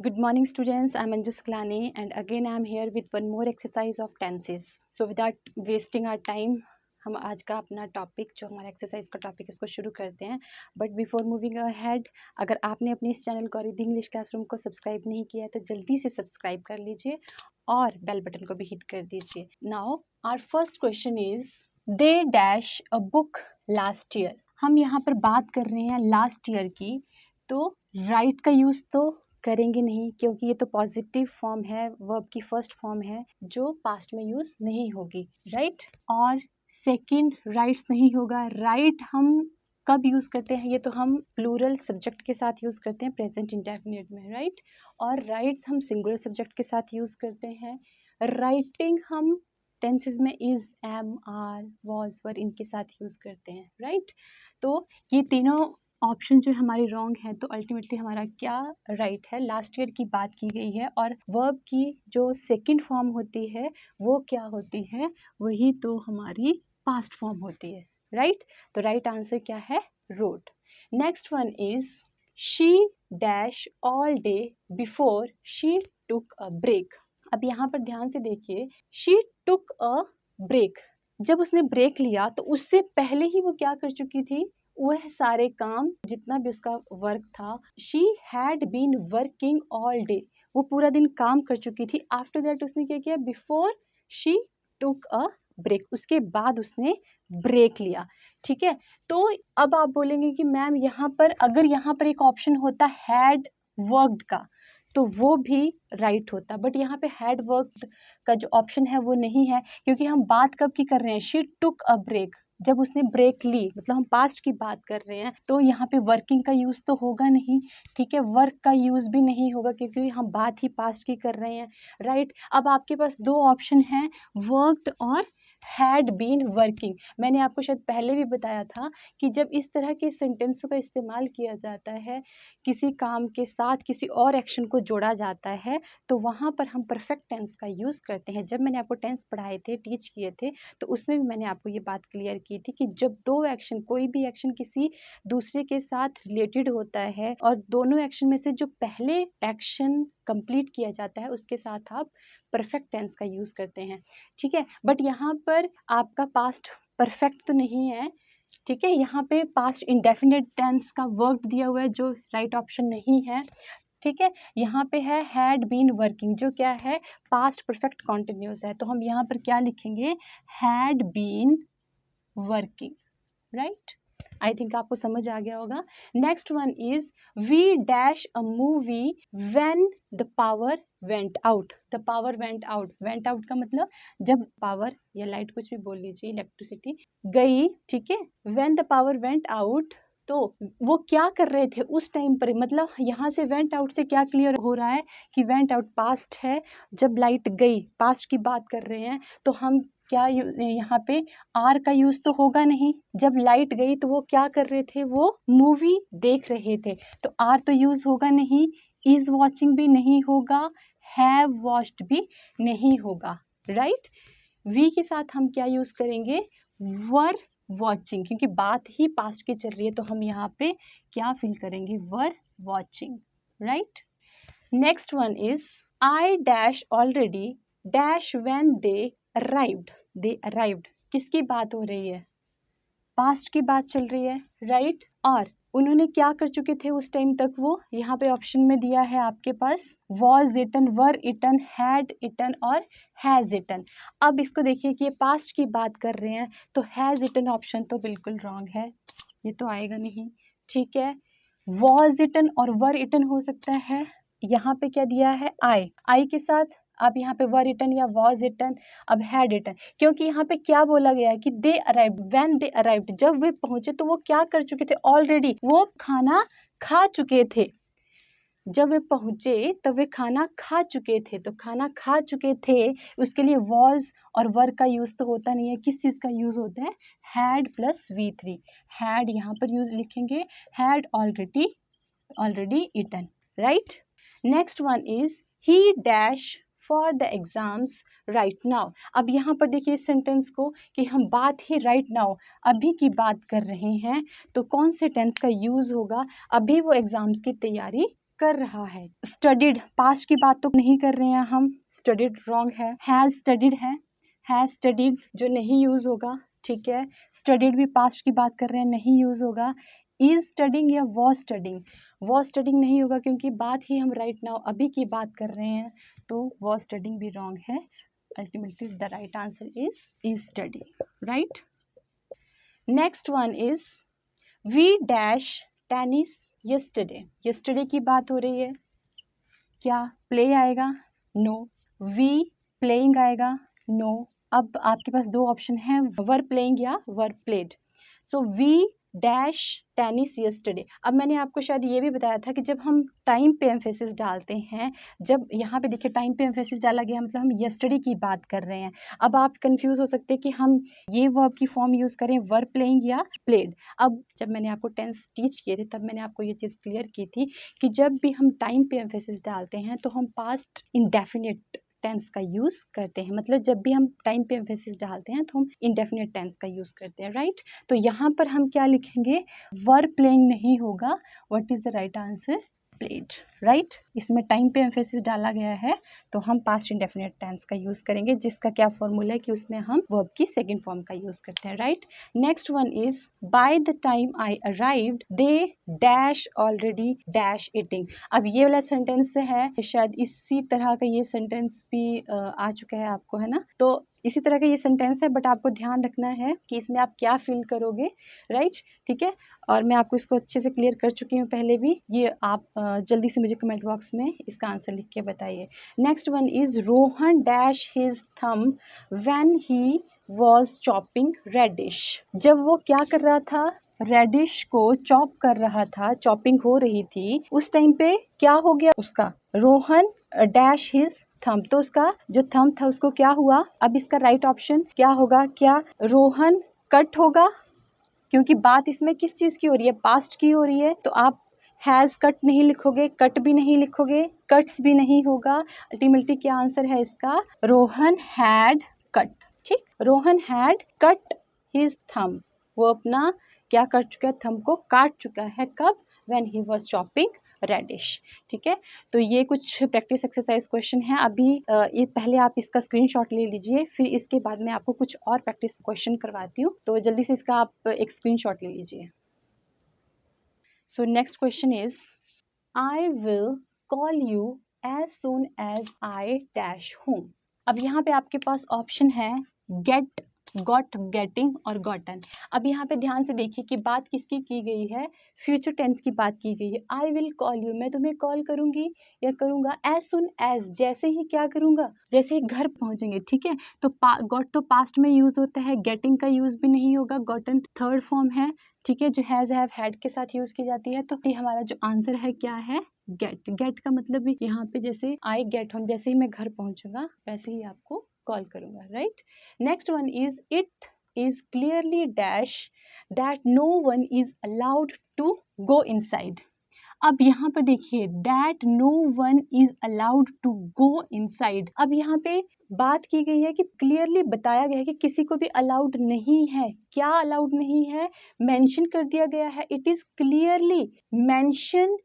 Good morning students, I am Anju Sklani and again I am here with one more exercise of tenses. So without wasting our time, हम आज का अपना topic जो हमारा exercise का topic है उसको शुरू करते हैं. बट बिफोर मूविंग अहेड, अगर आपने अपने इस चैनल को रिदी इंग्लिश क्लासरूम को सब्सक्राइब नहीं किया है तो जल्दी से सब्सक्राइब कर लीजिए और बेल बटन को भी हिट कर दीजिए. Now our first question is they dash a book last year. हम यहाँ पर बात कर रहे हैं लास्ट ईयर की, तो राइट का यूज़ तो करेंगे नहीं क्योंकि ये तो पॉजिटिव फॉर्म है, वर्ब की फर्स्ट फॉर्म है जो पास्ट में यूज़ नहीं होगी, राइट. और सेकंड राइट्स नहीं होगा. राइट हम कब यूज़ करते हैं, ये तो हम प्लूरल सब्जेक्ट के साथ यूज़ करते हैं प्रेजेंट इंडेफिनिट में, राइट. और राइट्स हम सिंगुलर सब्जेक्ट के साथ यूज़ करते हैं. राइटिंग हम टेंसेज में इज़, एम, आर, वॉज, वर इनके साथ यूज़ करते हैं, राइट. तो ये तीनों ऑप्शन जो हमारी रॉन्ग है, तो अल्टीमेटली हमारा क्या राइट है. लास्ट ईयर की बात की गई है और वर्ब की जो सेकंड फॉर्म होती है वो क्या होती है, वही तो हमारी पास्ट फॉर्म होती है, राइट. तो राइट आंसर क्या है, rode. Next one is she dash all day before she took a break. अब यहाँ पर ध्यान से देखिए, शी टुक अ ब्रेक. जब उसने ब्रेक लिया तो उससे पहले ही वो क्या कर चुकी थी, वह सारे काम जितना भी उसका वर्क था, she had been working all day, वो पूरा दिन काम कर चुकी थी. आफ्टर दैट उसने क्या किया, before she took a break, उसके बाद उसने ब्रेक लिया, ठीक है. तो अब आप बोलेंगे कि मैम यहाँ पर अगर यहाँ पर एक ऑप्शन होता हैड वर्कड का तो वो भी राइट होता, बट यहाँ पे हैड वर्कड का जो ऑप्शन है वो नहीं है क्योंकि हम बात कब की कर रहे हैं, शी टुक अ ब्रेक, जब उसने ब्रेक ली, मतलब हम पास्ट की बात कर रहे हैं. तो यहाँ पे वर्किंग का यूज़ तो होगा नहीं, ठीक है. वर्क का यूज़ भी नहीं होगा क्योंकि हम बात ही पास्ट की कर रहे हैं, राइट. अब आपके पास दो ऑप्शन हैं, वर्कड और हैड बीन वर्किंग. मैंने आपको शायद पहले भी बताया था कि जब इस तरह के सेंटेंसों का इस्तेमाल किया जाता है, किसी काम के साथ किसी और एक्शन को जोड़ा जाता है, तो वहाँ पर हम परफेक्ट टेंस का यूज़ करते हैं. जब मैंने आपको टेंस पढ़ाए थे, टीच किए थे, तो उसमें भी मैंने आपको ये बात क्लियर की थी कि जब दो एक्शन, कोई भी एक्शन किसी दूसरे के साथ रिलेटेड होता है और दोनों एक्शन में से जो पहले एक्शन कंप्लीट किया जाता है उसके साथ आप परफेक्ट टेंस का यूज़ करते हैं, ठीक है. बट यहाँ पर आपका पास्ट परफेक्ट तो नहीं है, ठीक है. यहाँ पे पास्ट इंडेफिनिट टेंस का वर्क दिया हुआ है जो राइट ऑप्शन नहीं है, ठीक है. यहाँ पे है हैड बीन वर्किंग जो क्या है, पास्ट परफेक्ट कॉन्टिन्यूस है, तो हम यहाँ पर क्या लिखेंगे, had been working, right. I think आपको समझ आ गया होगा. Next one is we dash a movie when the power went out. The power went out, went out का मतलब जब पावर या लाइट, कुछ भी बोल लीजिए, इलेक्ट्रिसिटी गई, ठीक है. When the power went out, तो वो क्या कर रहे थे उस टाइम पर, मतलब यहाँ से वेंट आउट से क्या क्लियर हो रहा है कि वेंट आउट पास्ट है, जब लाइट गई, पास्ट की बात कर रहे हैं, तो हम क्या यहाँ पे आर का यूज़ तो होगा नहीं. जब लाइट गई तो वो क्या कर रहे थे, वो मूवी देख रहे थे, तो आर तो यूज़ होगा नहीं, इज़ वॉचिंग भी नहीं होगा, हैव वॉच्ड भी नहीं होगा, राइट. वी के साथ हम क्या यूज़ करेंगे, वर वॉचिंग, क्योंकि बात ही पास्ट की चल रही है, तो हम यहाँ पे क्या फिल करेंगे, were watching, right. Next one is I dash already dash when they arrived. They arrived, किसकी बात हो रही है, पास्ट की बात चल रही है, राइट. और उन्होंने क्या कर चुके थे उस टाइम तक, वो यहाँ पे ऑप्शन में दिया है आपके पास, was eaten, were eaten, had eaten और हैज़ इटन. अब इसको देखिए कि ये पास्ट की बात कर रहे हैं, तो हैज़ इटन ऑप्शन तो बिल्कुल रॉन्ग है, ये तो आएगा नहीं, ठीक है. वॉज इटन और वर इटन हो सकता है. यहाँ पे क्या दिया है, आई के साथ आप यहाँ पे वर इटन या वॉज इटन, अब हैड इटन, क्योंकि यहाँ पे क्या बोला गया है कि दे अराइव्ड, व्हेन दे अराइव्ड, जब वे पहुंचे तो वो क्या कर चुके थे, ऑलरेडी वो खाना खा चुके थे. जब वे पहुंचे तब वे खाना खा चुके थे, तो खाना खा चुके थे, उसके लिए वॉज और वर का यूज़ तो होता नहीं है, किस चीज़ का यूज़ होता है, हैड प्लस V3. हैड यहाँ पर यूज़ लिखेंगे, had already eaten, right. Next one is he dash for the exams right now. अब यहाँ पर देखिए इस सेंटेंस को कि हम बात ही राइट नाउ, अभी की बात कर रहे हैं, तो कौन से टेंस का यूज़ होगा, अभी वो एग्ज़ाम्स की तैयारी कर रहा है। स्टडीड पास्ट की बात तो नहीं कर रहे हैं हम, स्टडीड रॉन्ग है। हैज़ स्टडीड है, हैज़ स्टडीड जो नहीं यूज़ होगा, ठीक है। स्टडीड भी पास्ट की बात कर रहे हैं, नहीं यूज़ होगा। इज स्टडिंग या वॉज स्टडिंग, वॉज स्टडिंग नहीं होगा क्योंकि बात ही हम राइट नाउ अभी की बात कर रहे हैं, तो वॉज स्टडिंग भी रॉन्ग है। Ultimately the right answer is studying, right. Next one is we dash tennis yesterday. Yesterday की बात हो रही है, क्या प्ले आएगा? नो। वी प्लेइंग आएगा? नो। अब आपके पास दो ऑप्शन हैं, वर प्लेइंग या were played. So we dash tennis yesterday. अब मैंने आपको शायद ये भी बताया था कि जब हम टाइम पे एम्फेसिस डालते हैं, जब यहाँ पे देखिए टाइम पे एम्फेसिस डाला गया मतलब हम यस्टरडे की बात कर रहे हैं। अब आप कंफ्यूज हो सकते हैं कि हम ये वर्ब की फॉर्म यूज़ करें वर प्लेइंग या प्लेड। अब जब मैंने आपको टेंस टीच किए थे तब मैंने आपको ये चीज़ क्लियर की थी कि जब भी हम टाइम पे एम्फेसिस डालते हैं तो हम पास्ट इंडेफिनिट टेंस का यूज़ करते हैं। मतलब जब भी हम टाइम पे एम्फेसिस डालते हैं तो हम इंडेफिनिट टेंस का यूज़ करते हैं, राइट। तो यहाँ पर हम क्या लिखेंगे? वर प्लेइंग नहीं होगा। What is the right answer? Played, right. इसमें टाइम पे एम्फेसिस डाला गया है तो हम पास्ट इंडेफिनिट टेंस का यूज़ करेंगे, जिसका क्या फॉर्मूला है कि उसमें हम वर्ब की सेकंड फॉर्म का यूज़ करते हैं, right. Next one is by the time I arrived they dash already dash eating. अब ये वाला सेंटेंस है, शायद इसी तरह का ये सेंटेंस भी आ चुका है आपको, है ना। तो इसी तरह का ये सेंटेंस है, बट आपको ध्यान रखना है कि इसमें आप क्या फील करोगे, राइट, ठीक है। और मैं आपको इसको अच्छे से क्लियर कर चुकी हूँ पहले भी। ये आप जल्दी से मुझे कमेंट बॉक्स में इसका आंसर लिख के बताइए। Next one is Rohan dash his thumb when he was chopping radish. जब वो क्या कर रहा था? रेडिश को चॉप कर रहा था, चॉपिंग हो रही थी, उस टाइम पे क्या हो गया उसका? रोहन डैश हिज थंब, तो उसका जो थंब था उसको क्या हुआ? अब इसका राइट ऑप्शन क्या होगा? क्या रोहन कट होगा? क्योंकि बात इसमें किस चीज़ की हो रही है? पास्ट की हो रही है, तो आप हैज़ कट नहीं लिखोगे, कट भी नहीं लिखोगे, कट्स भी नहीं होगा। अल्टीमेटली क्या आंसर है इसका? रोहन हैड कट, ठीक। Rohan had cut his thumb, वो अपना क्या कर चुका है? थंब को काट चुका है। कब? When he was chopping radish, ठीक है। तो ये कुछ प्रैक्टिस एक्सरसाइज क्वेश्चन है। अभी ये पहले आप इसका स्क्रीनशॉट ले लीजिए, फिर इसके बाद मैं आपको कुछ और प्रैक्टिस क्वेश्चन करवाती हूँ, तो जल्दी से इसका आप एक स्क्रीनशॉट ले लीजिए। So next question is I will call you as soon as I dash home. अब यहाँ पे आपके पास ऑप्शन है गेट, गॉट, गेटिंग और गॉटन। अब यहाँ पे ध्यान से देखिए कि बात किसकी की गई है? फ्यूचर टेंस की बात की गई है। आई विल कॉल यू, मैं तुम्हें कॉल करूंगी या करूंगा। एज सुन एज, जैसे ही क्या करूंगा? जैसे ही घर पहुंचेंगे, ठीक है। तो गॉट तो पास्ट में यूज होता है, गेटिंग का यूज भी नहीं होगा, गॉटन थर्ड फॉर्म है, ठीक है, जो हैज हैव हैड के साथ यूज की जाती है। तो ये हमारा जो आंसर है क्या है? गेट। गेट का मतलब भी यहाँ पे जैसे आई गेट होम, जैसे ही मैं घर पहुंचूंगा वैसे ही आपको कॉल करूंगा, right. Next one is it is clearly dash that no one is allowed to go inside. अब यहाँ पर देखिए that no one is allowed to go inside. अब यहाँ पे बात की गई है कि क्लियरली बताया गया है कि किसी को भी अलाउड नहीं है। क्या अलाउड नहीं है? मेंशन कर दिया गया है। It is clearly mention,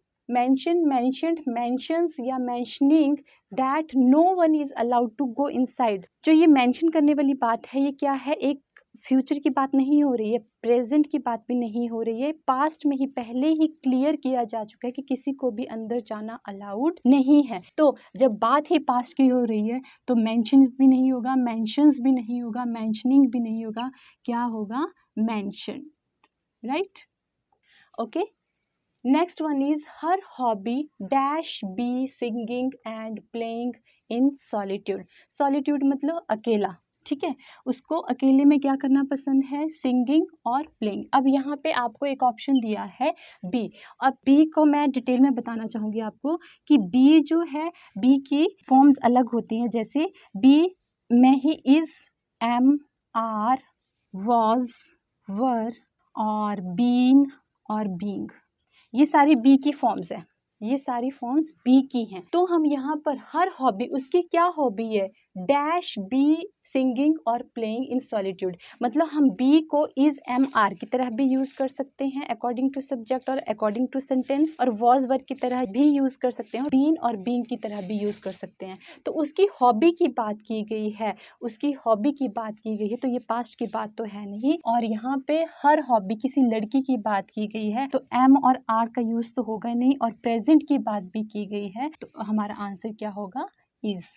mentions या mentioning that no one is allowed to go inside. जो ये मेंशन करने वाली बात है, ये क्या है? एक फ्यूचर की बात नहीं हो रही है, प्रेजेंट की बात भी नहीं हो रही है, पास्ट में ही पहले ही क्लियर किया जा चुका है कि किसी को भी अंदर जाना अलाउड नहीं है। तो जब बात ही पास्ट की हो रही है तो मेंशन भी नहीं होगा, मेंशंस भी नहीं होगा, मेंशनिंग भी नहीं होगा, क्या होगा? Mention, right, okay. Next one is her hobby dash be singing and playing in solitude. Solitude मतलब अकेला, ठीक है। उसको अकेले में क्या करना पसंद है? सिंगिंग और प्लेइंग। अब यहाँ पे आपको एक ऑप्शन दिया है बी। अब बी को मैं डिटेल में बताना चाहूँगी आपको कि बी जो है, बी की फॉर्म्स अलग होती हैं। जैसे बी में ही is, am, are, was, were और बीन और बीइंग, ये सारी बी की फॉर्म्स है, ये सारी फॉर्म्स बी की हैं। तो हम यहाँ पर हर हॉबी, उसकी क्या हॉबी है? डैश बी सिंगिंग और प्लेइंग इन सॉलिट्यूड। मतलब हम बी को इज एम आर की तरह भी यूज कर सकते हैं अकॉर्डिंग टू सब्जेक्ट और अकॉर्डिंग टू सेंटेंस, और वॉज वर्ब की तरह भी यूज कर सकते हैं, बीन और बीइंग की तरह भी यूज कर सकते हैं। तो उसकी हॉबी की बात की गई है, उसकी हॉबी की बात की गई है, तो ये पास्ट की बात तो है नहीं। और यहाँ पे हर हॉबी किसी लड़की की बात की गई है, तो एम और आर का यूज तो होगा नहीं, और प्रेजेंट की बात भी की गई है, तो हमारा आंसर क्या होगा? इज।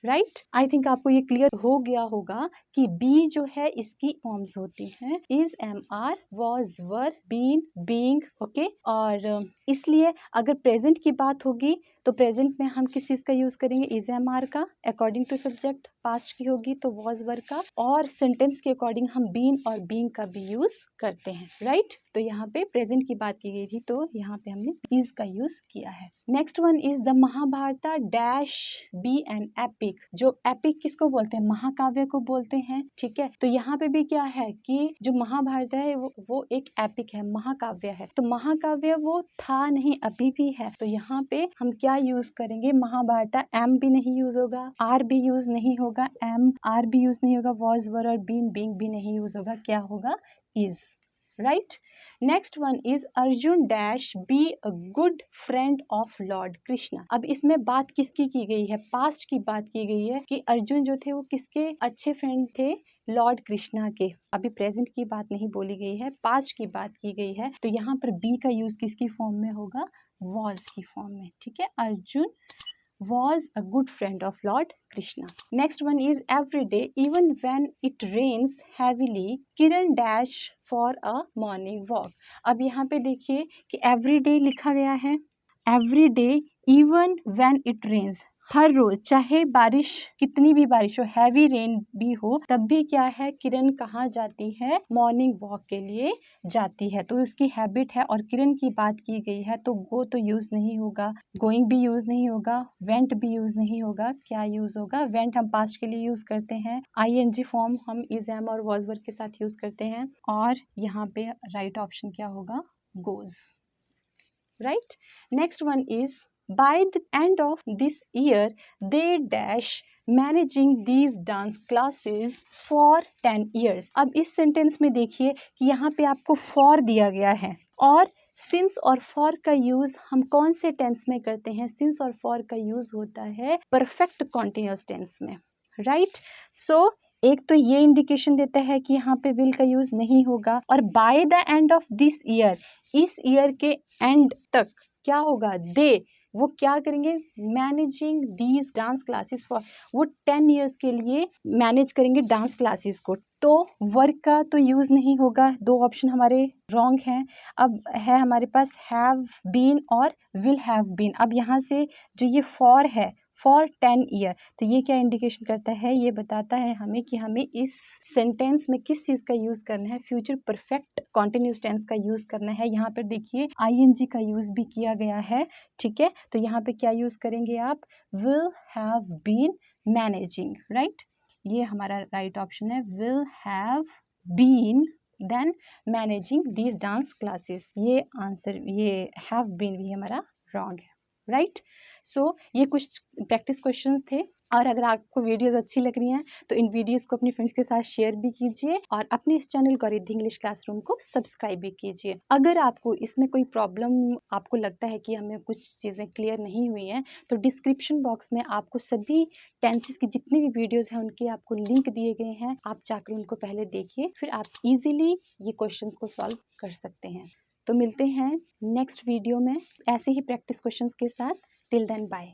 राइट, आई थिंक आपको ये क्लियर हो गया होगा कि बी जो है इसकी फॉर्म्स होती हैं is, am are, was, were, been, being. Okay, और इसलिए अगर प्रेजेंट की बात होगी तो प्रेजेंट में हम किस चीज़ का यूज़ करेंगे? इज एम आर का अकॉर्डिंग टू सब्जेक्ट। पास्ट की होगी तो वॉज वर का, और सेंटेंस के अकॉर्डिंग हम बीन और बीइंग का भी यूज़ करते हैं। राइट, तो यहाँ पे प्रेजेंट की बात की गई थी तो यहाँ पे हमने इज का यूज़ किया है। Next one is the Mahabharata dash be an epic. जो एपिक किसको बोलते हैं? महाकाव्य को बोलते हैं। ठीक है, तो यहाँ पे भी क्या है कि जो महाभारत है वो एक एपिक है, महाकाव्य है। तो महाकाव्य वो था नहीं, अभी भी है। तो यहाँ पे हम क्या यूज करेंगे? महाभारता, एम भी नहीं यूज होगा, आर भी यूज नहीं होगा, एम आर भी यूज नहीं होगा, वॉज वर और बीन बीइंग भी नहीं यूज होगा, क्या होगा? Is. Right, next one is Arjun dash be a good friend of Lord Krishna. अब इसमें बात किसकी की गई है? पास्ट की बात की गई है कि अर्जुन जो थे वो किसके अच्छे फ्रेंड थे? लॉर्ड कृष्णा के। अभी प्रेजेंट की बात नहीं बोली गई है, पास्ट की बात की गई है। तो यहाँ पर बी का यूज किसकी फॉर्म में होगा? वॉज की फॉर्म में। ठीक है, Arjun was a good friend of Lord Krishna. Next one is every day even when it rains heavily Kiran dash for a morning walk. अब यहाँ पे देखिए कि every day लिखा गया है, every day even when it rains, हर रोज चाहे बारिश, कितनी भी बारिश हो, हैवी रेन भी हो, तब भी क्या है? किरण कहाँ जाती है? मॉर्निंग वॉक के लिए जाती है। तो उसकी हैबिट है, और किरण की बात की गई है तो गो तो यूज नहीं होगा, गोइंग भी यूज नहीं होगा, वेंट भी यूज नहीं होगा। क्या यूज होगा? वेंट हम पास्ट के लिए यूज करते हैं, आईएनजी फॉर्म हम इज, एम और वॉज वर्ब के साथ यूज करते हैं, और यहाँ पे राइट ऑप्शन क्या होगा? Goes. Right, next one is by the end of this year they dash managing these dance classes for 10 years. अब इस सेंटेंस में देखिए कि यहाँ पे आपको for दिया गया है, और since और for का यूज हम कौन से टेंस में करते हैं? since और for का यूज होता है परफेक्ट कॉन्टिन्यूअस टेंस में। राइट, सो एक तो ये इंडिकेशन देता है कि यहाँ पे विल का यूज नहीं होगा, और by the end of this year, इस ईयर के एंड तक क्या होगा? दे, वो क्या करेंगे? Managing these dance classes for, वो 10 ईयर्स के लिए मैनेज करेंगे डांस क्लासेस को। तो वर्क का तो यूज नहीं होगा, दो ऑप्शन हमारे रॉन्ग हैं। अब है हमारे पास हैव बीन और विल हैव बीन। अब यहाँ से जो ये फॉर है, फॉर 10 ईयर, तो ये क्या इंडिकेशन करता है? ये बताता है हमें कि हमें इस सेंटेंस में किस चीज़ का यूज़ करना है? फ्यूचर परफेक्ट कॉन्टिन्यूस टेंस का यूज़ करना है। यहाँ पर देखिए आईएनजी का यूज़ भी किया गया है। ठीक है, तो यहाँ पे क्या यूज़ करेंगे आप? Will have been managing. Right, ये हमारा राइट ऑप्शन है, will have been then managing these dance classes. ये आंसर, ये हैव बीन भी हमारा रॉन्ग है। राइट, सो ये कुछ प्रैक्टिस क्वेश्चंस थे, और अगर आपको वीडियोस अच्छी लग रही हैं तो इन वीडियोस को अपने फ्रेंड्स के साथ शेयर भी कीजिए, और अपने इस चैनल गौरिद्धि इंग्लिश क्लासरूम को सब्सक्राइब भी कीजिए। अगर आपको इसमें कोई प्रॉब्लम, आपको लगता है कि हमें कुछ चीज़ें क्लियर नहीं हुई हैं, तो डिस्क्रिप्शन बॉक्स में आपको सभी टेंसेस की जितनी भी वीडियोज़ हैं उनके आपको लिंक दिए गए हैं, आप जाकर उनको पहले देखिए, फिर आप ईजिली ये क्वेश्चन को सॉल्व कर सकते हैं। तो मिलते हैं नेक्स्ट वीडियो में ऐसे ही प्रैक्टिस क्वेश्चंस के साथ। Till then bye.